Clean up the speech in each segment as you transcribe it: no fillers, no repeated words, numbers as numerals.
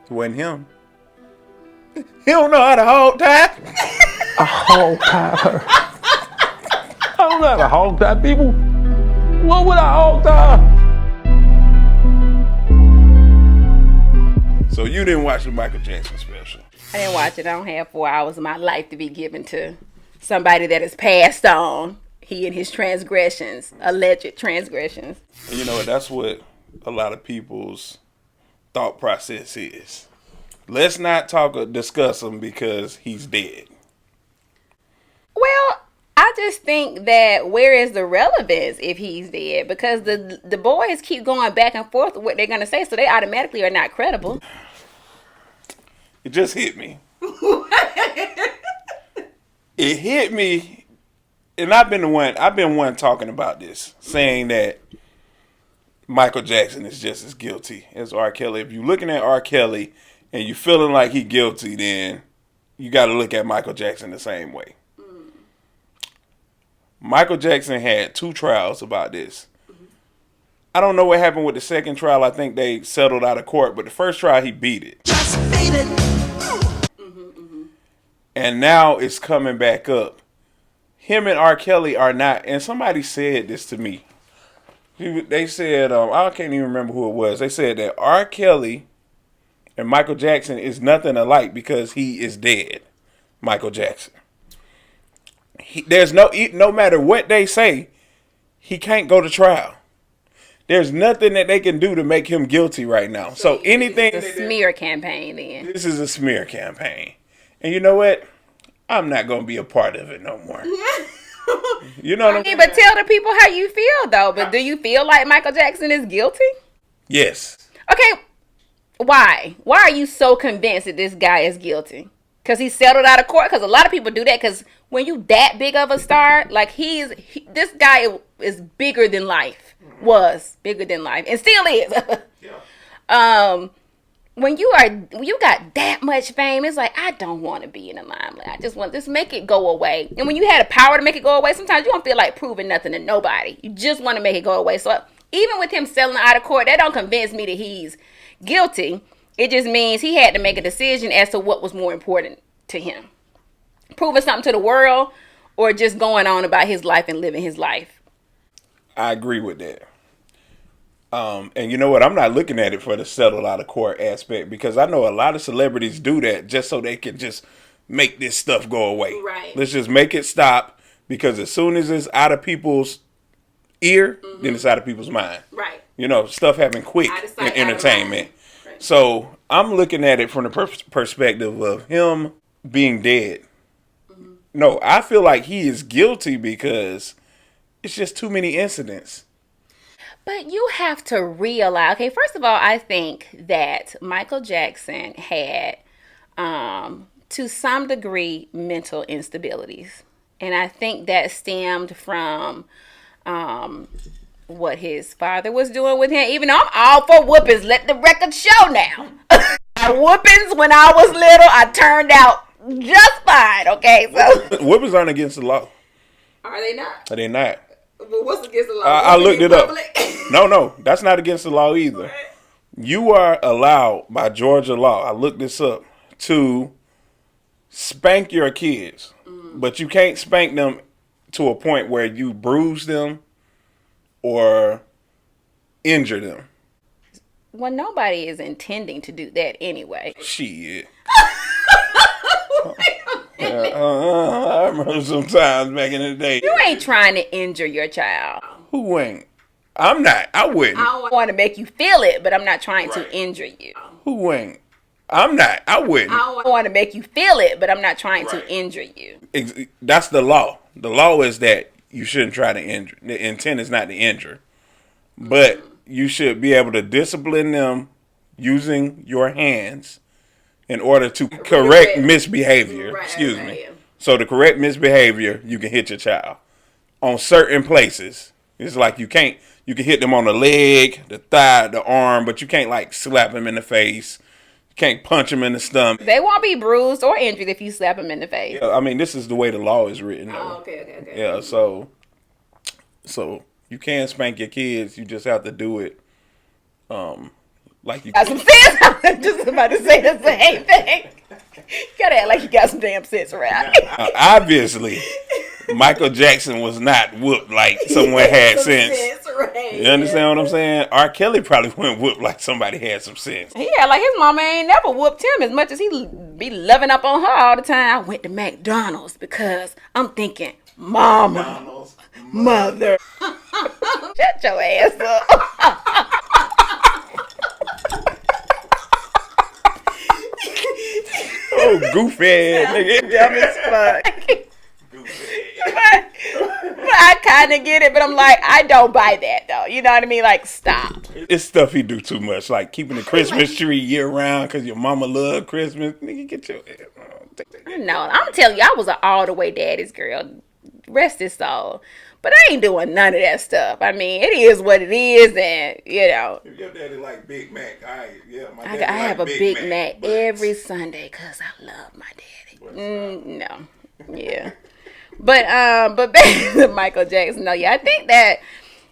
It wasn't him. He don't know how to hog tie. A hog tie her. I don't know how to hog tie people. What would I hog tie? So you didn't watch the Michael Jackson special? I didn't watch it. I don't have 4 hours of my life to be given to somebody that has passed on. He and his transgressions, alleged transgressions. And you know, that's what a lot of people's thought process is. Let's not talk or discuss him because he's dead. Well, I just think that where is the relevance if he's dead? Because the boys keep going back and forth with what they're going to say, so they automatically are not credible. It just hit me. It hit me, and I've been one talking about this, saying that Michael Jackson is just as guilty as R. Kelly. If you're looking at R. Kelly and you're feeling like he's guilty, then you got to look at Michael Jackson the same way. Michael Jackson had 2 trials about this. I don't know what happened with the second trial. I think they settled out of court, but the first trial he beat it. Just beat it. And now it's coming back up. Him and R. Kelly are not, and somebody said this to me. They said, I can't even remember who it was. They said that R. Kelly and Michael Jackson is nothing alike because he is dead. Michael Jackson. There's no matter what they say, he can't go to trial. There's nothing that they can do to make him guilty right now. So anything. It's a smear campaign then. This is a smear campaign. And you know what? I'm not going to be a part of it no more. You know what I mean? But tell the people how you feel, though. But do you feel like Michael Jackson is guilty? Yes. Okay. Why? Why are you so convinced that this guy is guilty? Because he settled out of court? Because a lot of people do that. Because when you that big of a star, like this guy is bigger than life. Was bigger than life. And still is. Yeah. When you got that much fame, it's like, I don't want to be in the limelight. I just make it go away. And when you had the power to make it go away, sometimes you don't feel like proving nothing to nobody. You just want to make it go away. So even with him selling out of court, that don't convince me that he's guilty. It just means he had to make a decision as to what was more important to him. Proving something to the world or just going on about his life and living his life. I agree with that. And you know what? I'm not looking at it for the settled out of court aspect because I know a lot of celebrities do that just so they can just make this stuff go away. Right. Let's just make it stop because as soon as it's out of people's ear, then it's out of people's mind. Right. You know, stuff happen quick in entertainment. Right. So I'm looking at it from the perspective of him being dead. Mm-hmm. No, I feel like he is guilty because it's just too many incidents. But you have to realize, okay, first of all, I think that Michael Jackson had, to some degree, mental instabilities. And I think that stemmed from what his father was doing with him. Even though I'm all for whoopings, let the record show now. Whoopings, when I was little, I turned out just fine, okay? So Whoopings aren't against the law. Are they not? Are they not? Well, what's against the law? I looked it up. No, that's not against the law either. Right. You are allowed by Georgia law, I looked this up, to spank your kids. But you can't spank them to a point where you bruise them or injure them. Well, nobody is intending to do that anyway. Shit. I remember sometimes back in the day. You ain't trying to injure your child. Who ain't? I'm not. I wouldn't. I don't want to make you feel it, but I'm not trying to injure you. Who ain't? I'm not. I wouldn't. I don't want to make you feel it, but I'm not trying to injure you. That's the law. The law is that you shouldn't try to injure. The intent is not to injure. But you should be able to discipline them using your hands in order to correct misbehavior. Right, excuse me. So to correct misbehavior, you can hit your child on certain places. It's like you can hit them on the leg, the thigh, the arm, but you can't like slap them in the face. You can't punch them in the stomach. They won't be bruised or injured if you slap them in the face. Yeah, I mean, this is the way the law is written. Though. Oh, okay. Yeah, so you can spank your kids. You just have to do it Like you got some sense. I'm just about to say the same thing. You gotta act like you got some damn sense, right? Obviously, Michael Jackson was not whooped like someone had sense. Right. You understand what I'm saying? R. Kelly probably went whooped like somebody had some sense. Yeah, like his mama ain't never whooped him as much as he be loving up on her all the time. I went to McDonald's because I'm thinking, mama, mother. Shut your ass up. Oh, goofy ass nigga. Dumb as fuck. But I kind of get it, but I'm like, I don't buy that though. You know what I mean? Like, stop. It's stuff he do too much, like keeping the Christmas tree year round because your mama love Christmas. Nigga, get your ass. No, I'm telling you, I was an all the way daddy's girl. Rest his soul. But I ain't doing none of that stuff. I mean, it is what it is, and you know. If your daddy like Big Mac, I have a Big Mac every Sunday because I love my daddy. No, yeah. But back to Michael Jackson. No, yeah, I think that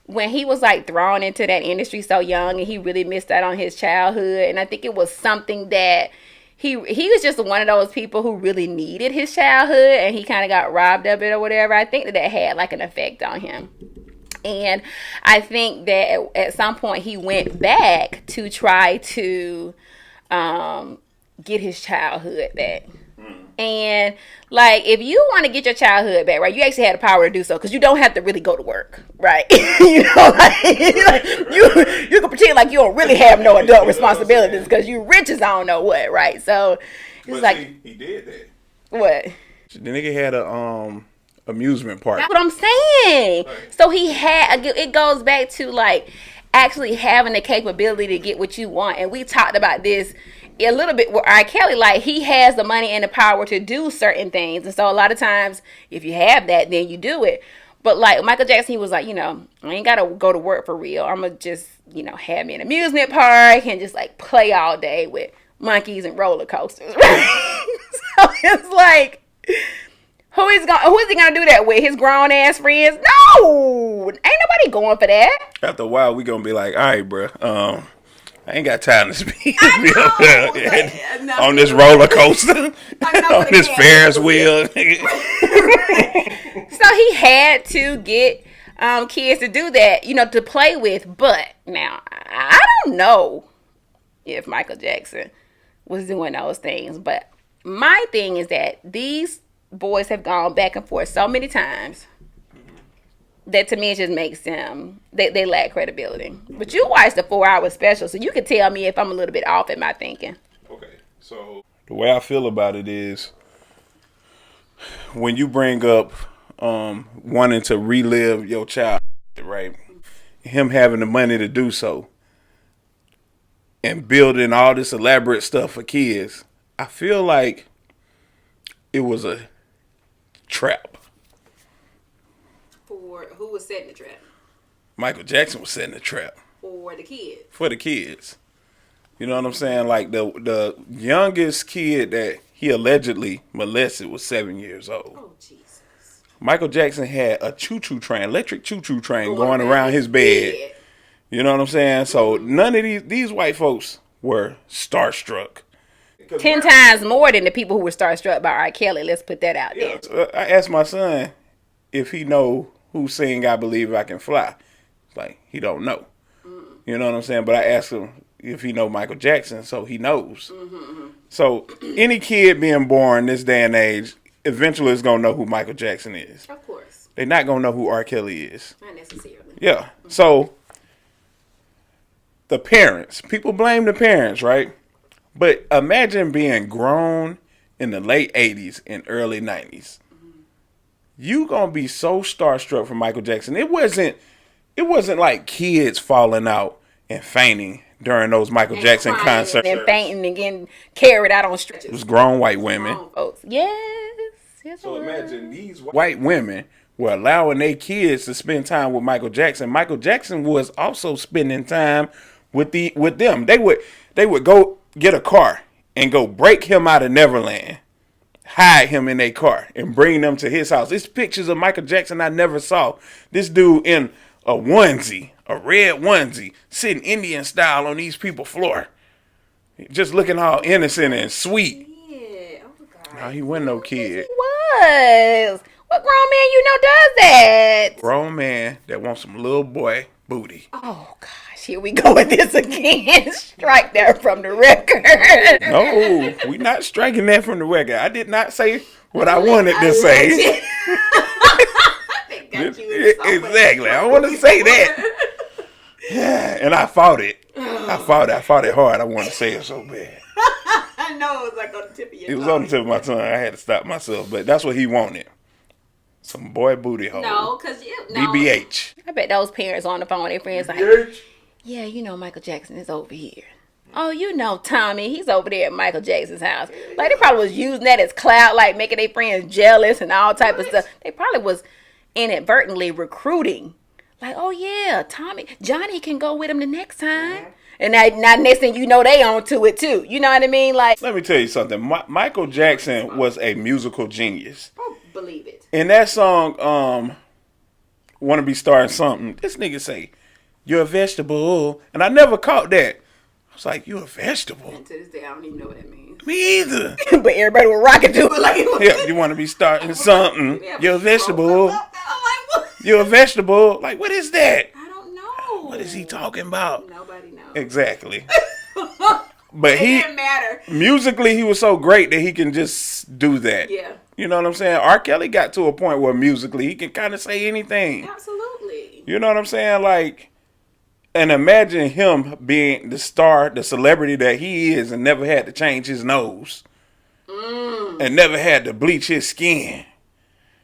when he was like thrown into that industry so young, and he really missed out on his childhood, and I think it was something that he was just one of those people who really needed his childhood, and he kind of got robbed of it or whatever. I think that had like an effect on him. And I think that at some point he went back to try to get his childhood back. And like, if you want to get your childhood back, right, you actually had the power to do so because you don't have to really go to work, right? You know, like you can pretend like you don't really have no adult responsibilities because you rich as I don't know what, right? So it's like he did that. What? The nigga had a amusement park. That's what I'm saying. Right. So he had. It goes back to like actually having the capability to get what you want, and we talked about this a little bit with R. Kelly. Like, he has the money and the power to do certain things, and so a lot of times if you have that, then you do it. But like Michael Jackson, he was like, you know, I ain't gotta go to work for real. I'm gonna just, you know, have me an amusement park and just like play all day with monkeys and roller coasters. Right? So it's like, who is he gonna do that with? His grown ass friends? No, ain't nobody going for that. After a while, we gonna be like, all right, bro. I ain't got time to speak on this roller coaster, on this Ferris wheel. So he had to get kids to do that, you know, to play with. But now, I don't know if Michael Jackson was doing those things. But my thing is that these boys have gone back and forth so many times that to me it just makes them, they lack credibility. But you watched the 4-hour special, so you can tell me if I'm a little bit off in my thinking. Okay, so the way I feel about it is, when you bring up wanting to relive your childhood, right? Him having the money to do so and building all this elaborate stuff for kids, I feel like it was a trap. Who was setting the trap? Michael Jackson was setting the trap. For the kids. For the kids. You know what I'm saying? Like, the youngest kid that he allegedly molested was 7 years old. Oh, Jesus. Michael Jackson had a choo-choo train, electric choo-choo train going around his bed. You know what I'm saying? So none of these white folks were starstruck. 10 times more than the people who were starstruck by R. Kelly. Let's put that out there. I asked my son if he know who sing "I Believe I Can Fly." Like, he don't know. You know what I'm saying? But I asked him if he know Michael Jackson, so he knows. So any kid being born this day and age eventually is gonna know who Michael Jackson is. Of course. They're not gonna know who R. Kelly is. Not necessarily. Yeah. So the parents, people blame the parents, right? But imagine being grown in the late 80s and early 90s. You gonna be so starstruck from Michael Jackson. It wasn't like kids falling out and fainting during those Michael Jackson concerts. And fainting and getting carried out on stretchers. It was grown white women. Grown folks. Yes. So imagine these white women were allowing their kids to spend time with Michael Jackson. Michael Jackson was also spending time with them. They would go get a car and go break him out of Neverland, hide him in a car, and bring them to his house. It's pictures of Michael Jackson I never saw. This dude in a onesie a red onesie, sitting Indian style on these people's floor. Just looking all innocent and sweet. Yeah. Oh, God. No, he wasn't no kid. He was. What grown man you know does that? Grown man that wants some little boy booty. Oh, gosh. Here we go with this again. Strike that from the record. No, we not striking that from the record. I did not say what I wanted to say. Exactly. I want to say that. Yeah, and I fought it. I fought it hard. I wanted to say it so bad. I know it was like on the tip of your tongue. It was on the tip of my tongue. I had to stop myself, but that's what he wanted. Some boy booty hole. No, because BBH. I bet those parents on the phone with their friends like, yeah, you know Michael Jackson is over here. Oh, you know Tommy, he's over there at Michael Jackson's house. Like, they probably was using that as clout, like making their friends jealous and all type of stuff. They probably was inadvertently recruiting. Like, oh yeah, Johnny can go with him the next time. And now next thing you know, they on to it too. You know what I mean? Like, let me tell you something. Michael Jackson was a musical genius. Oh, believe it. In that song, Wanna Be Starting Something, this nigga say, you're a vegetable. And I never caught that. I was like, you a vegetable? And to this day, I don't even know what that means. Me either. But everybody was rocking to it like, Yeah, you want to be starting something. You're a vegetable. I'm like, what? You're a vegetable. Like, what is that? I don't know. What is he talking about? Nobody knows. Exactly. But It didn't matter. musically, he was so great that he can just do that. Yeah. You know what I'm saying? R. Kelly got to a point where musically he can kind of say anything. Absolutely. You know what I'm saying? Like, and imagine him being the star, the celebrity that he is, and never had to change his nose. And never had to bleach his skin.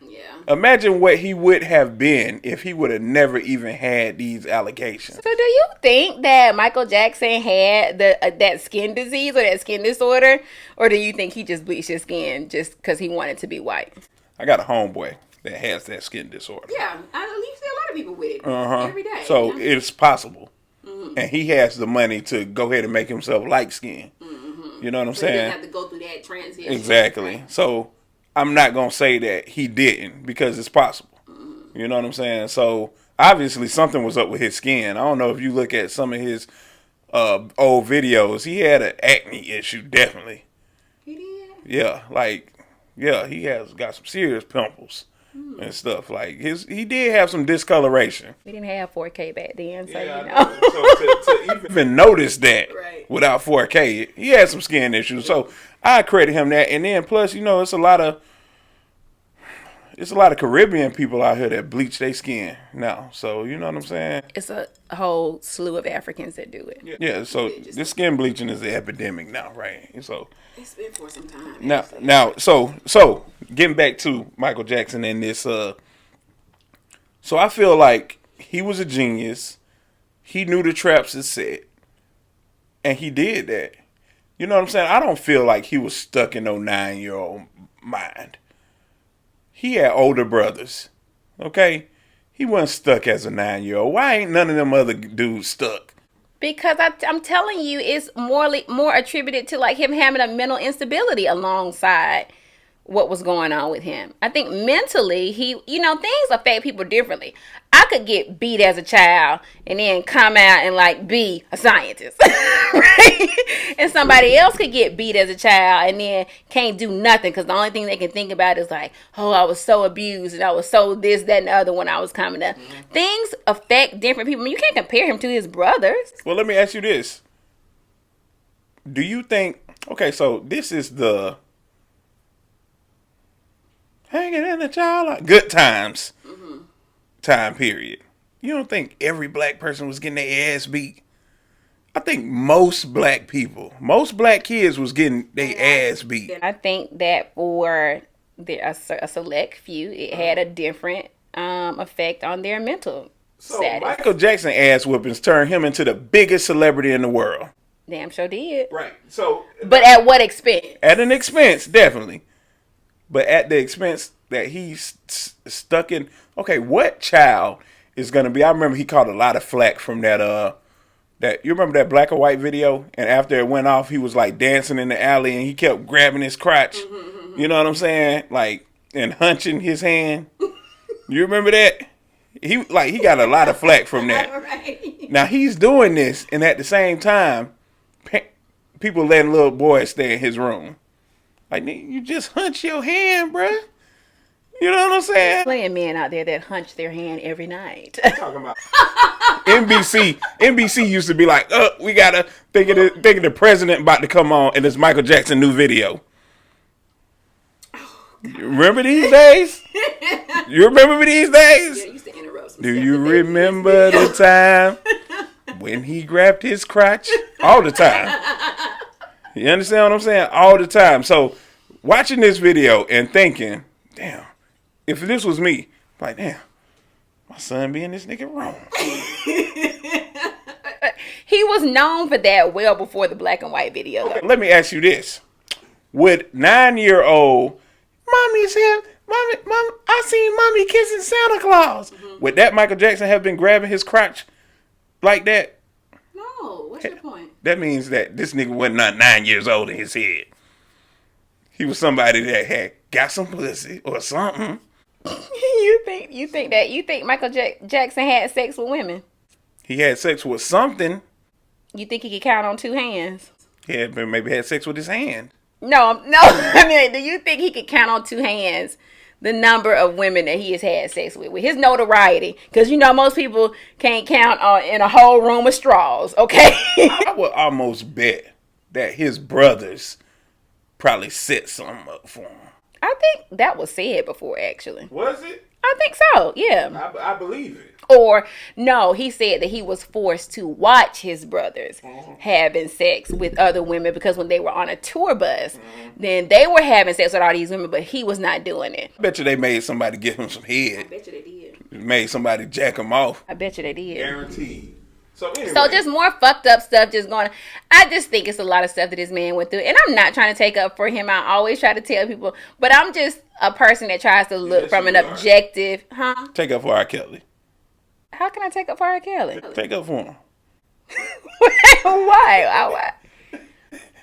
Yeah. Imagine what he would have been if he would have never even had these allegations. So do you think that Michael Jackson had that skin disease or that skin disorder? Or do you think he just bleached his skin just because he wanted to be white? I got a homeboy that has that skin disorder. Yeah. You see a lot of people with it every day. So it's possible. And he has the money to go ahead and make himself light skin. You know what I'm saying? He doesn't have to go through that transition. Exactly. So I'm not going to say that he didn't because it's possible. You know what I'm saying? So obviously something was up with his skin. I don't know if you look at some of his old videos. He had an acne issue, definitely. He did? Yeah, he has got some serious pimples and stuff. Like he did have some discoloration. We didn't have 4K back then, so Yeah, you know. So to even notice that Right. without 4K, he had some skin issues. So I credit him that. And then plus, it's a lot of Caribbean people out here that bleach their skin now. So you know what I'm saying? It's a whole slew of Africans that do it. Yeah. So this skin bleaching is an epidemic now, right? So It's been for some time. now, so getting back to Michael Jackson and this. So I feel like he was a genius. He knew the traps is set, and he did that. You know what I'm saying? I don't feel like he was stuck in no 9-year-old mind. He had older brothers, okay? He wasn't stuck as a 9-year-old. Why ain't none of them other dudes stuck? Because I'm telling you, it's more attributed to like him having a mental instability alongside what was going on with him. I think mentally, things affect people differently. I could get beat as a child and then come out and like be a scientist, right? And somebody else could get beat as a child and then can't do nothing because the only thing they can think about is like, oh, I was so abused and I was so this, that, and the other when I was coming up. Things affect different people. I mean, you can't compare him to his brothers. Well, let me ask you this. Do you think, okay, so this is the hanging in the child, good times time period. You don't think every black person was getting their ass beat? I think most black kids was getting their ass beat. I think that for a select few, it had a different effect on their mental status. Michael Jackson ass whoopings turned him into the biggest celebrity in the world. Damn sure did. Right. So, but at what expense? At an expense, definitely. But at the expense that he's stuck in. Okay, what child is gonna be? I remember he caught a lot of flack from that. You remember that black and white video? And after it went off, he was like dancing in the alley, and he kept grabbing his crotch. You know what I'm saying? Like and hunching his hand. You remember that? He got a lot of flack from that. Right. Now he's doing this, and at the same time, people letting little boys stay in his room. Like, you just hunch your hand, bruh. You know what I'm saying? Playing men out there that hunch their hand every night. Talking about NBC used to be like, we gotta think of the president about to come on, and it's Michael Jackson new video. You remember these days? You remember these days? Yeah, used to interrupt some Do stuff you that they remember used to the time when he grabbed his crotch? All the time. You understand what I'm saying? All the time. So, watching this video and thinking, damn, if this was me, like, damn, my son being this nigga wrong. He was known for that well before the black and white video. Okay, let me ask you this. Would 9-year-old, mommy said, mommy, I seen mommy kissing Santa Claus. Mm-hmm. Would that Michael Jackson have been grabbing his crotch like that? No, what's your point? That means that this nigga wasn't not 9 years old in his head. He was somebody that had got some pussy or something. You think Michael Jackson had sex with women? He had sex with something. You think he could count on two hands? Yeah, but maybe had sex with his hand. No. I mean, do you think he could count on two hands the number of women that he has had sex with his notoriety? Because most people can't count in a whole room of straws. Okay. I would almost bet that his brothers probably set something up for him. I think that was said before, actually. Was it? I think so, yeah. I believe it. Or, no, he said that he was forced to watch his brothers having sex with other women because when they were on a tour bus, then they were having sex with all these women, but he was not doing it. I bet you they made somebody give him some head. I bet you they did. Made somebody jack him off. I bet you they did. Guaranteed. So anyway. So just more fucked up stuff just going. I just think it's a lot of stuff that this man went through. And I'm not trying to take up for him. I always try to tell people. But I'm just a person that tries to look from an objective. Huh? Take up for R. Kelly. How can I take up for R. Kelly? Take up for him. Why?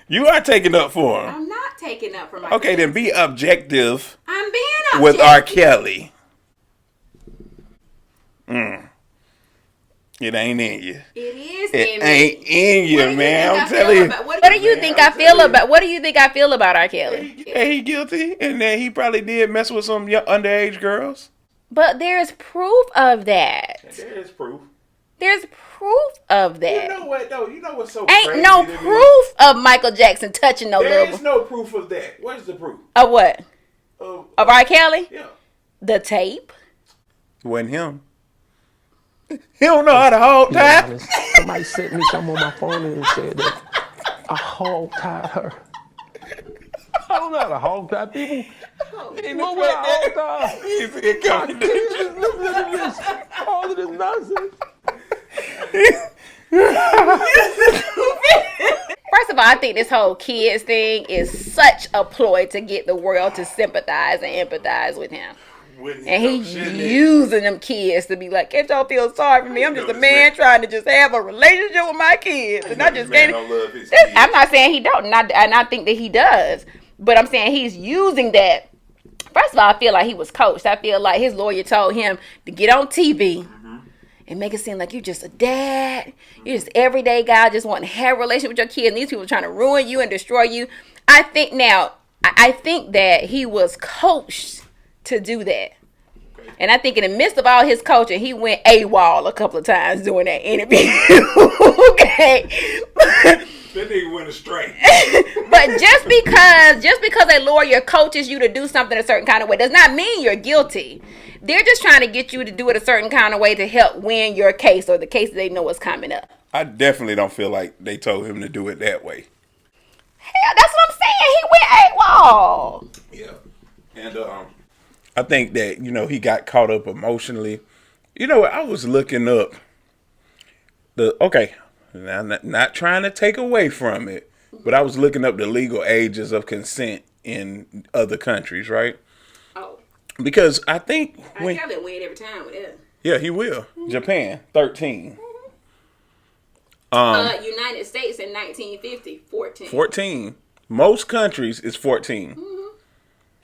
You are taking up for him. I'm not taking up for my Okay, then be objective. I'm being objective. With R. Kelly. It ain't in you. It is It in ain't in you, man. I'm telling you. What do you think I feel about? What do you think I feel about R. Kelly? Yeah, he guilty, and then he probably did mess with some underage girls. But there's proof of that. There is proof. There's proof of that. You know what though? You know what's so Ain't crazy no to me? proof of Michael Jackson touching no There little. is no proof of that. Where's the proof? Of what? Of R. Kelly? Yeah. The tape. Wasn't him. He don't know how to hold tight. Somebody sent me something on my phone and said that I hog tied her. I don't know how to hog tie people. What would I hog tie? Look at this. All of this nonsense. First of all, I think this whole kids thing is such a ploy to get the world to sympathize and empathize with him. And he's using them kids to be like, can't y'all feel sorry for me? I'm just a man trying to just have a relationship with my kids. And I just can't. I'm not saying he don't. And I think that he does. But I'm saying he's using that. First of all, I feel like he was coached. I feel like his lawyer told him to get on TV and make it seem like you're just a dad. You're just everyday guy just wanting to have a relationship with your kids. And these people are trying to ruin you and destroy you. I think that he was coached to do that. And I think in the midst of all his coaching, he went AWOL a couple of times during that interview. Okay. That nigga went astray. But just because a lawyer coaches you to do something a certain kind of way does not mean you're guilty. They're just trying to get you to do it a certain kind of way to help win your case or the case that they know is coming up. I definitely don't feel like they told him to do it that way. Hell, that's what I'm saying. He went AWOL. Yeah. And I think that, he got caught up emotionally. I was looking up now, not trying to take away from it, but I was looking up the legal ages of consent in other countries, right? Oh. Because I think I haven't win every time with that. Yeah, he will. Japan, 13. United States in 1950, 14. 14. Most countries is 14.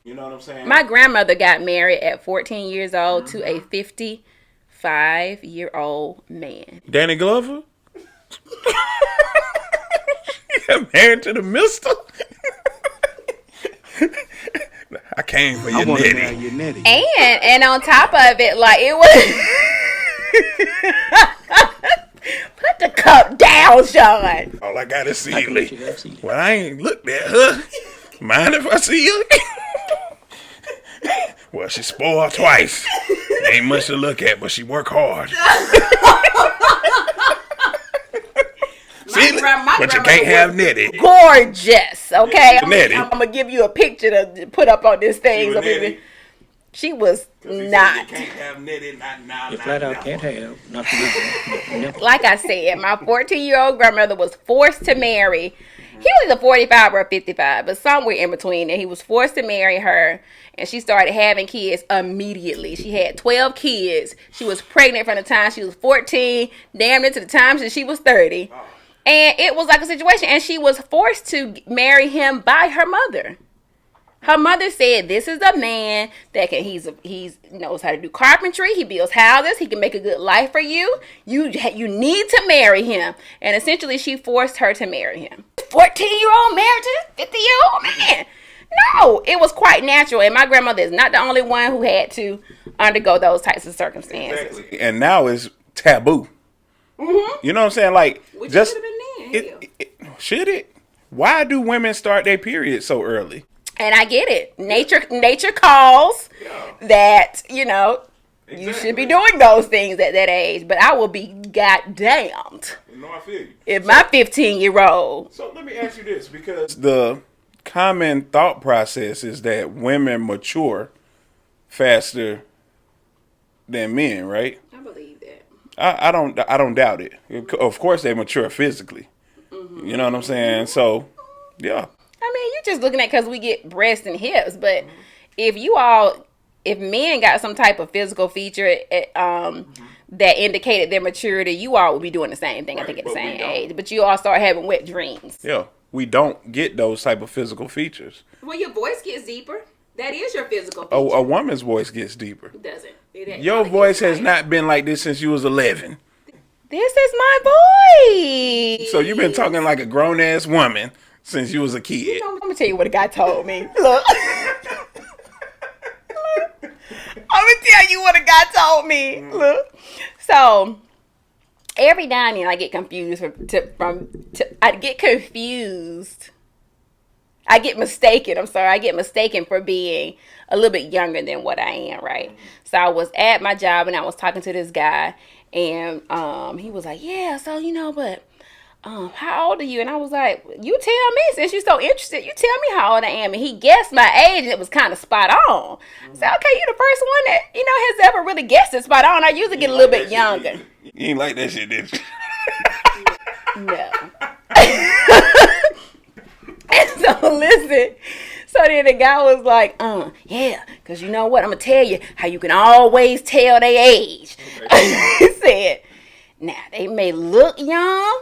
You know what I'm saying? My grandmother got married at 14 years old to a 45-year-old man. Danny Glover? Yeah, married to the mister? I came for your netty. And on top of it, like it was. Put the cup down, Shawn. All I got is Sealy. Well, I ain't looked at her. Mind if I see her? Well, she spoiled twice. Ain't much to look at, but she work hard. Sealy, but you can't have Nettie. Gorgeous, okay? I'm Nettie. gonna give you a picture to put up on this thing. She was not. You can't have Nettie, not You flat out can't have nothing. Like I said, my 14-year-old grandmother was forced to marry. He was a 45 or a 55, but somewhere in between. And he was forced to marry her, and she started having kids immediately. She had 12 kids. She was pregnant from the time she was 14, damn near to the time she was 30. And it was like a situation, and she was forced to marry him by her mother. Her mother said, "This is a man that he's knows how to do carpentry. He builds houses. He can make a good life for you. You need to marry him." And essentially, she forced her to marry him. 14-year-old married to this 50-year-old man. No, it was quite natural. And my grandmother is not the only one who had to undergo those types of circumstances. Exactly. And now it's taboo. Mm-hmm. You know what I'm saying? Like, Which just should have been then. should it? Why do women start their period so early? And I get it. Nature calls that, you should be doing those things at that age. But I will be goddamned No, I feel you. if my 15-year-old. So let me ask you this, because the common thought process is that women mature faster than men, right? I believe that. I don't doubt it. Of course they mature physically. Mm-hmm. You know what I'm saying? So, yeah. I mean, you're just looking at because we get breasts and hips, but if men got some type of physical feature that indicated their maturity, you all would be doing the same thing, right, I think, at the same age. But you all start having wet dreams. Yeah, we don't get those type of physical features. Well, your voice gets deeper. That is your physical feature. A woman's voice gets deeper. It doesn't. Your voice has not been like this since you was 11. This is my voice. So you've been talking like a grown-ass woman since you was a kid. I'm going to tell you what a guy told me. Look. I'm going to tell you what a guy told me. Look. So, every now and then I get confused I get mistaken. I get mistaken for being a little bit younger than what I am, right? So, I was at my job and I was talking to this guy, and he was like, yeah, so, but how old are you? And I was like, you tell me, since you're so interested, you tell me how old I am. And he guessed my age, and it was kind of spot on. I said, okay, you're the first one that, has ever really guessed it spot on. I usually get a little bit younger. You ain't like that shit, did you? No. And so, listen. So then the guy was like, yeah, because you know what? I'm going to tell you how you can always tell their age. Okay. He said, now, they may look young.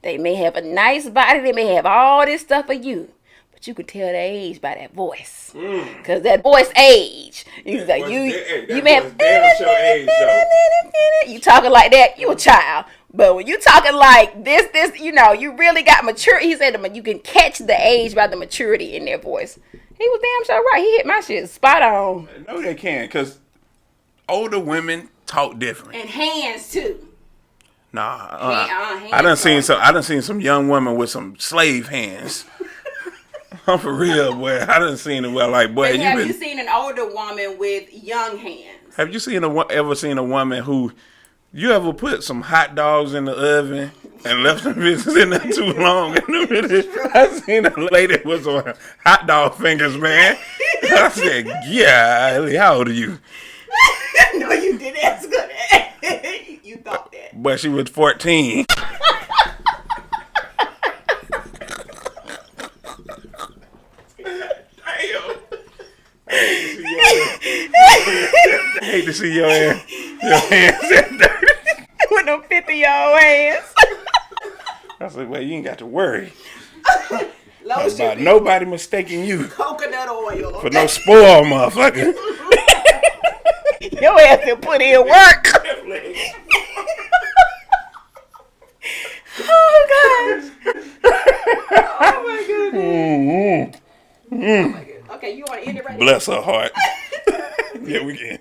They may have a nice body. They may have all this stuff for you. But you can tell their age by that voice. Because that voice age. He's like, you may have... You talking like that, you a child. But when you talking like this, you really got maturity. He said you can catch the age by the maturity in their voice. He was damn sure right. He hit my shit spot on. No, they can. Because older women talk different. And hands, too. Nah, I done seen some young women with some slave hands. I'm for real, boy. I done seen it. Well, like, boy, have you seen an older woman with young hands? Have you ever seen a woman who you ever put some hot dogs in the oven and left them bitches in there too long? I seen a lady with some hot dog fingers, man. I said, yeah, how old are you? No, you didn't ask that. You thought that. But she was 14. I hate to see your hands that dirty. With them 50-year-old hands. I said, well, you ain't got to worry Lotion about nobody mistaking you coconut oil for no spoiled motherfucker. Your ass done put in work. Oh gosh. Oh my goodness. Oh my goodness. Okay, you want to end it right Bless her heart. Yeah, we can.